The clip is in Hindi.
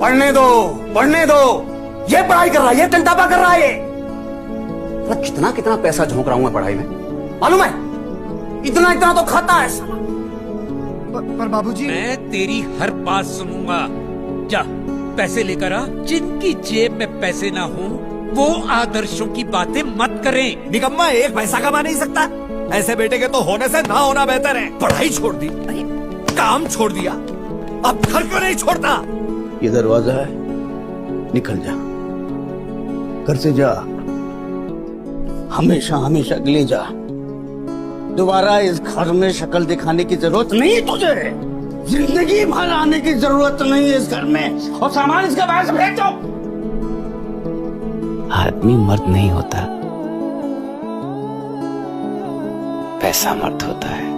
पढ़ने दो, पढ़ने दो। ये पढ़ाई कर रहा है, ये टंटापा कर रहा है ये। मतलब कितना कितना पैसा झोंक रहा हूं मैं पढ़ाई में, मालूम है? इतना इतना तो खाता है साला। पर बाबूजी, मैं तेरी हर बात सुनूंगा। जा पैसे लेकर आ। जिनकी जेब में पैसे ना हो वो आदर्शों की बातें मत करें। निकम्मा एक पैसा कमा नहीं सकता। ऐसे बेटे के तो होने से ना होना बेहतर है। पढ़ाई छोड़ दी, काम छोड़ दिया, अब घर क्यों नहीं छोड़ता? ये दरवाजा है, निकल जा, घर से जा, हमेशा हमेशा के लिए जा। दोबारा इस घर में शक्ल दिखाने की जरूरत नहीं है तुझे। जिंदगी भर आने की जरूरत नहीं है इस घर में। और सामान इसके बाहर से फेंक दो। आदमी मर्द नहीं होता, पैसा मर्द होता है।